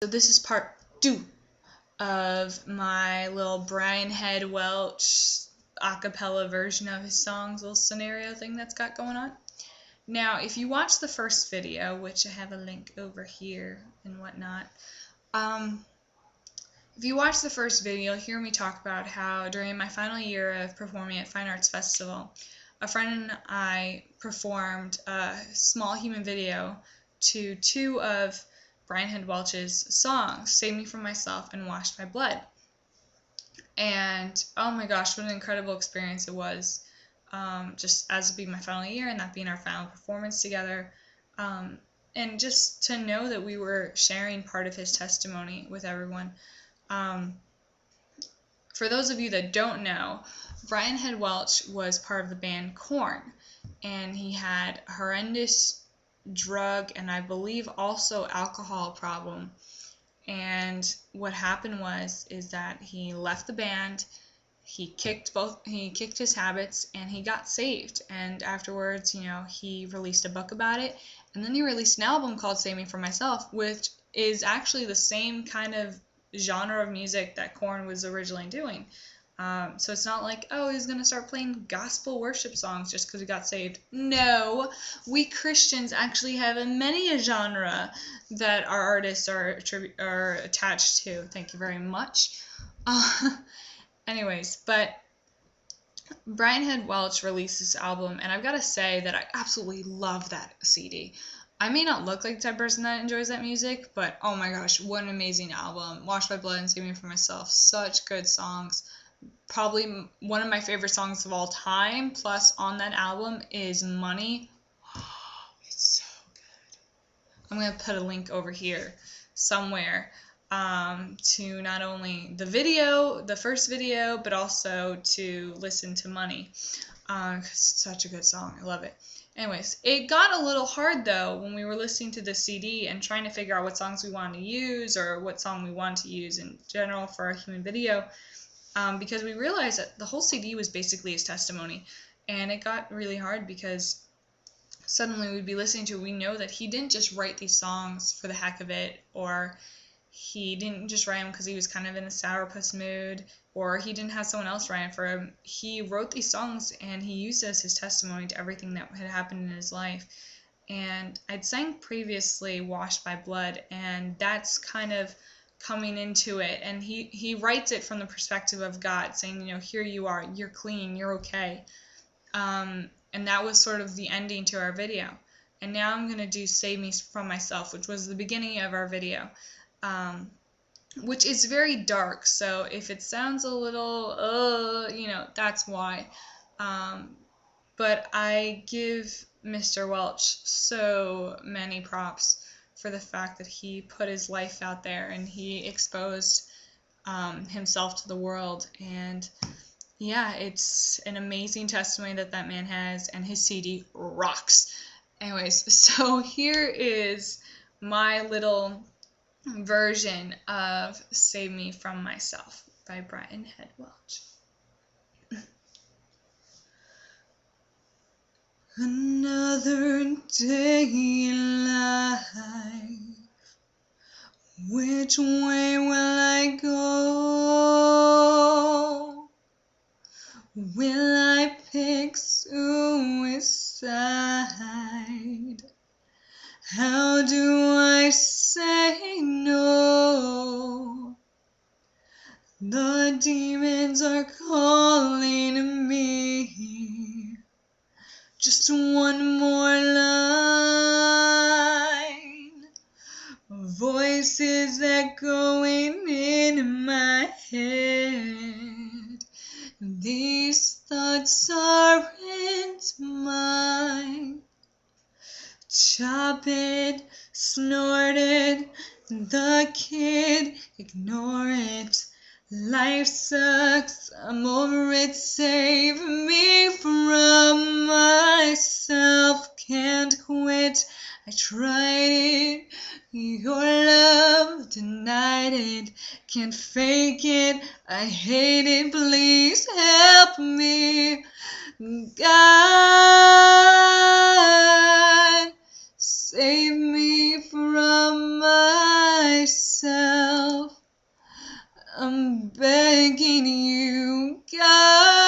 So this is part 2 of my little Brian Head Welch acapella version of his songs, little scenario thing that's got going on. Now, if you watch the first video, which I have a link over here and whatnot, if you watch the first video, you'll hear me talk about how during my final year of performing at Fine Arts Festival, a friend and I performed a small human video to 2 of Brian Head Welch's songs, Save Me From Myself and Washed My Blood. And oh my gosh, what an incredible experience it was, just as it being my final year and that being our final performance together. And just to know that we were sharing part of his testimony with everyone. For those of you that don't know, Brian Head Welch was part of the band Korn, and he had a horrendous drug and I believe also alcohol problem. And what happened is that he left the band, he kicked his habits, and he got saved. And afterwards, he released a book about it, and then he released an album called Save Me From Myself, which is actually the same kind of genre of music that Korn was originally doing. So it's not like, oh, he's going to start playing gospel worship songs just because he got saved. No, we Christians actually have many a genre that our artists are attached to. Thank you very much. Anyways, but Brian Head Welch released this album, and I've got to say that I absolutely love that CD. I may not look like the type of person that enjoys that music, but oh my gosh, what an amazing album. Wash My Blood and Save Me From Myself. Such good songs. Probably one of my favorite songs of all time, plus on that album, is Money. It's so good. I'm going to put a link over here somewhere to not only the video, the first video, but also to listen to Money. It's such a good song. I love it. Anyways, it got a little hard, though, when we were listening to the CD and trying to figure out what songs we wanted to use or what song we wanted to use in general for a human video. Because we realized that the whole CD was basically his testimony, and it got really hard because suddenly we'd be listening to it. We know that he didn't just write these songs for the heck of it, or he didn't just write them because he was kind of in a sourpuss mood, or he didn't have someone else write for him. He wrote these songs and he used it as his testimony to everything that had happened in his life. And I'd sang previously Washed by Blood, and that's kind of coming into it, and he writes it from the perspective of God, saying, here you are, you're clean, you're okay. And that was sort of the ending to our video. And now I'm going to do Save Me From Myself, which was the beginning of our video, which is very dark, so if it sounds a little, that's why. But I give Mr. Welch so many props for the fact that he put his life out there and he exposed himself to the world. And yeah, it's an amazing testimony that man has, and his CD rocks. Anyways, so here is my little version of Save Me From Myself by Brian Head Welch. Another day in life, which way will I go? Will I pick suicide? How do I say no? The demons are calling me. Just one more line. Voices echoing in my head. These thoughts aren't mine. Chop it, snort it, the kid, ignore it. Life sucks, I'm over it, save me from myself. Can't quit, I tried it, your love denied it. Can't fake it, I hate it, please help me. God, save me from myself. begging you, God.